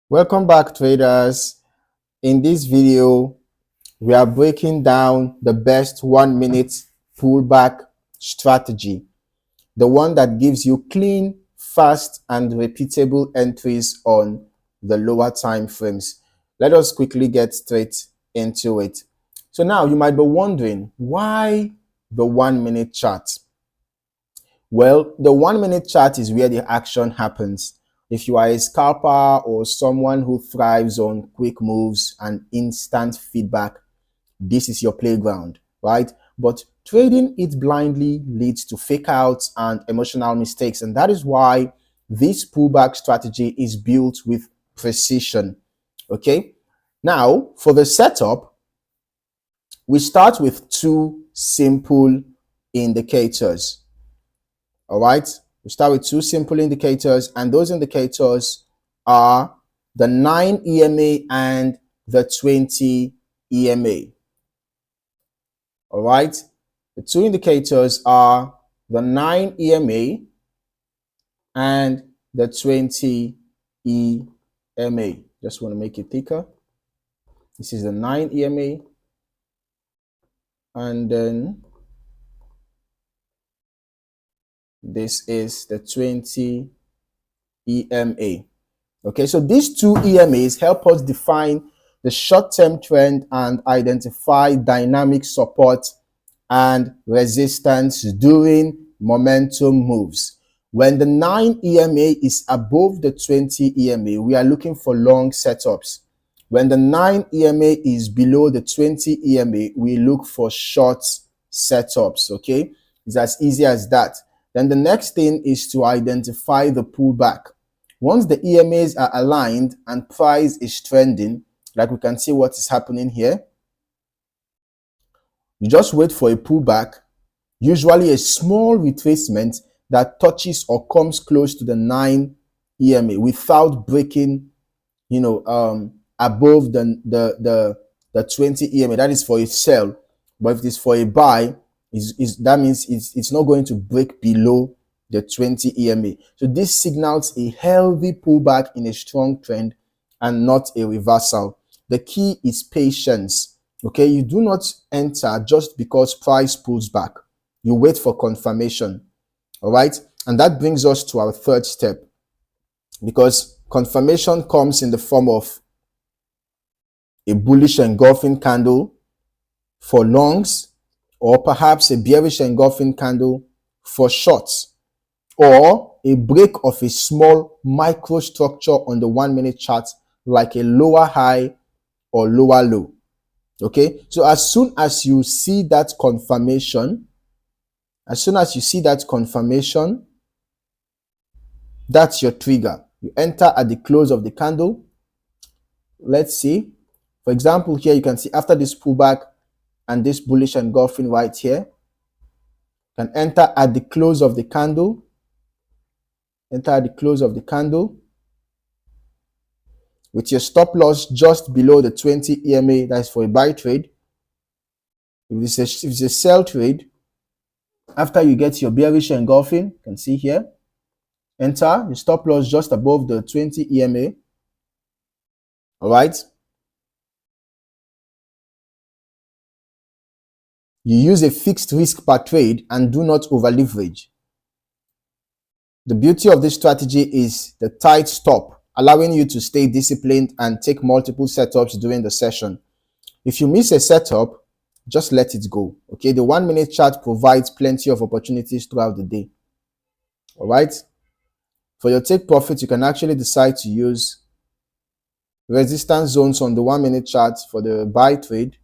Welcome back, traders. In this video, we are breaking down the best 1 minute pullback strategy, the one that gives you clean, fast, and repeatable entries on the lower time frames. Let us quickly get straight into it. So now you might be wondering, why the 1 minute chart? Well, the 1 minute chart is where the action happens. If you are a scalper or someone who thrives on quick moves and instant feedback, this is your playground, right? But trading it blindly leads to fake outs and emotional mistakes. And that is why this pullback strategy is built with precision. Okay. Now, for the setup, we start with two simple indicators. All right. We start with two simple indicators, and those indicators are the 9 EMA and the 20 EMA. All right. The two indicators are the 9 EMA and the 20 EMA. Just want to make it thicker. This is the 9 EMA, and then this is the 20 EMA. Okay, so these two EMAs help us define the short-term trend and identify dynamic support and resistance during momentum moves. When the 9 EMA is above the 20 EMA, we are looking for long setups. When the 9 EMA is below the 20 EMA, we look for short setups, okay? It's as easy as that. Then the next thing is to identify the pullback. Once the EMAs are aligned and price is trending, like we can see what is happening here, you just wait for a pullback, usually a small retracement that touches or comes close to the 9 EMA without breaking, above the 20 EMA. That is for a sell. But if it is for a buy, that means it's not going to break below the 20 EMA. So this signals a healthy pullback in a strong trend and not a reversal. The key is patience. Okay, you do not enter just because price pulls back. You wait for confirmation. All right, and that brings us to our third step, because confirmation comes in the form of a bullish engulfing candle for longs, or perhaps a bearish engulfing candle for shorts, or a break of a small microstructure on the 1 minute chart, like a lower high or lower low. Okay, so as soon as you see that confirmation, that's your trigger. You enter at the close of the candle. Let's see. For example, here you can see after this pullback and this bullish engulfing right here, you can enter at the close of the candle. Enter at the close of the candle with your stop loss just below the 20 EMA. That's for a buy trade. If it's a sell trade, after you get your bearish engulfing, you can see here, enter the stop loss just above the 20 EMA. All right. You use a fixed risk per trade and do not over leverage. The beauty of this strategy is the tight stop, allowing you to stay disciplined and take multiple setups during the session. If you miss a setup, just let it go. Okay, the 1 minute chart provides plenty of opportunities throughout the day. All right. For your take profit, you can actually decide to use resistance zones on the 1 minute chart for the buy trade,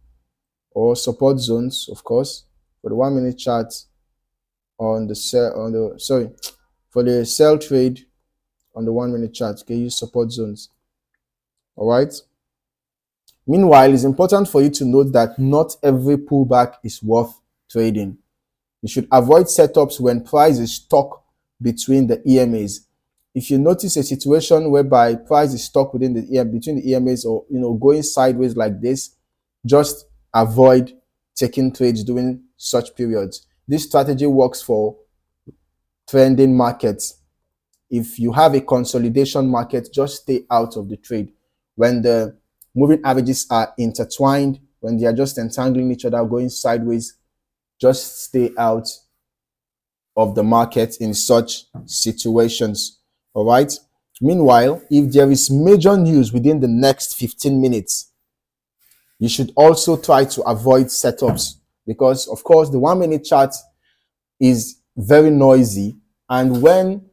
or support zones, of course, for the 1 minute chart on the for the sell trade on the 1 minute chart. Okay, use support zones. All right. Meanwhile, it's important for you to note that not every pullback is worth trading. You should avoid setups when price is stuck between the EMAs. If you notice a situation whereby price is stuck between the EMAs, or going sideways like this, just avoid taking trades during such periods. This strategy works for trending markets. if you have a consolidation market, just stay out of the trade. When the moving averages are intertwined, when they are just entangling each other, going sideways, just stay out of the market in such situations. All right. Meanwhile, if there is major news within the next 15 minutes, you should also try to avoid setups because, of course, the 1 minute chart is very noisy. And when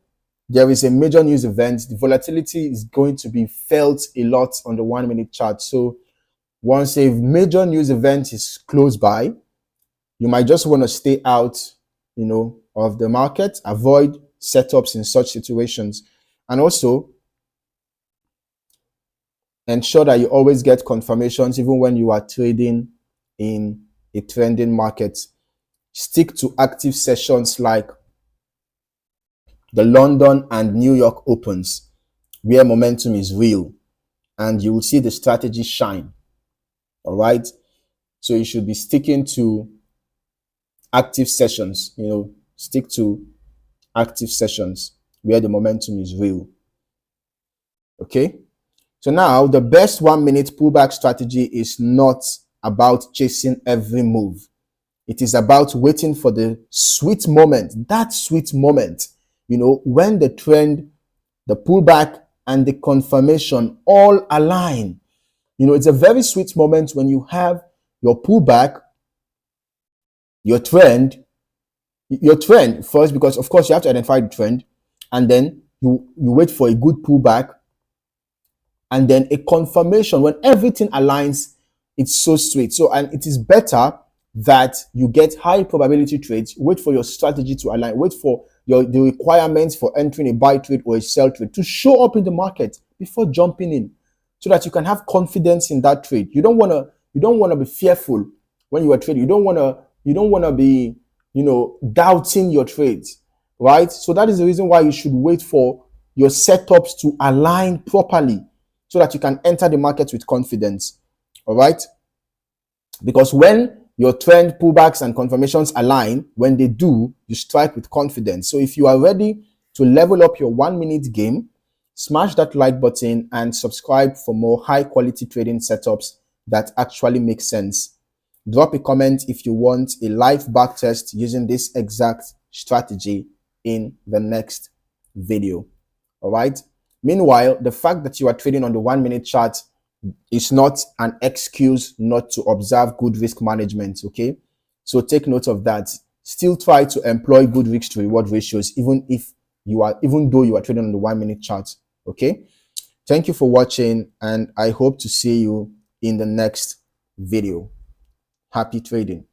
there is a major news event, the volatility is going to be felt a lot on the 1 minute chart. So once a major news event is close by, you might just want to stay out, of the market, avoid setups in such situations. And also ensure that you always get confirmations even when you are trading in a trending market. Stick to active sessions like the London and New York opens, where momentum is real, and you will see the strategy shine. All right. So you should be sticking to active sessions, stick to active sessions where the momentum is real. Okay. So now the best 1 minute pullback strategy is not about chasing every move. It is about waiting for the sweet moment, that sweet moment, when the trend, the pullback, and the confirmation all align. It's a very sweet moment when you have your pullback, your trend first, because of course you have to identify the trend, and then you wait for a good pullback, and then a confirmation when everything aligns. It's so sweet. So, and it is better that you get high probability trades, wait for your strategy to align, wait for the requirements for entering a buy trade or a sell trade to show up in the market before jumping in, so that you can have confidence in that trade. You don't want to be fearful when you are trading. You don't want to be doubting your trades, right? So that is the reason why you should wait for your setups to align properly so that you can enter the market with confidence. All right? Because when your trend pullbacks and confirmations align, when they do, you strike with confidence. So if you are ready to level up your 1 minute game, smash that like button and subscribe for more high quality trading setups that actually make sense. Drop a comment if you want a live backtest using this exact strategy in the next video. All right. Meanwhile, the fact that you are trading on the 1 minute chart is not an excuse not to observe good risk management. Okay. So take note of that. Still try to employ good risk to reward ratios, even though you are trading on the 1 minute chart. Okay. Thank you for watching, and I hope to see you in the next video. Happy trading.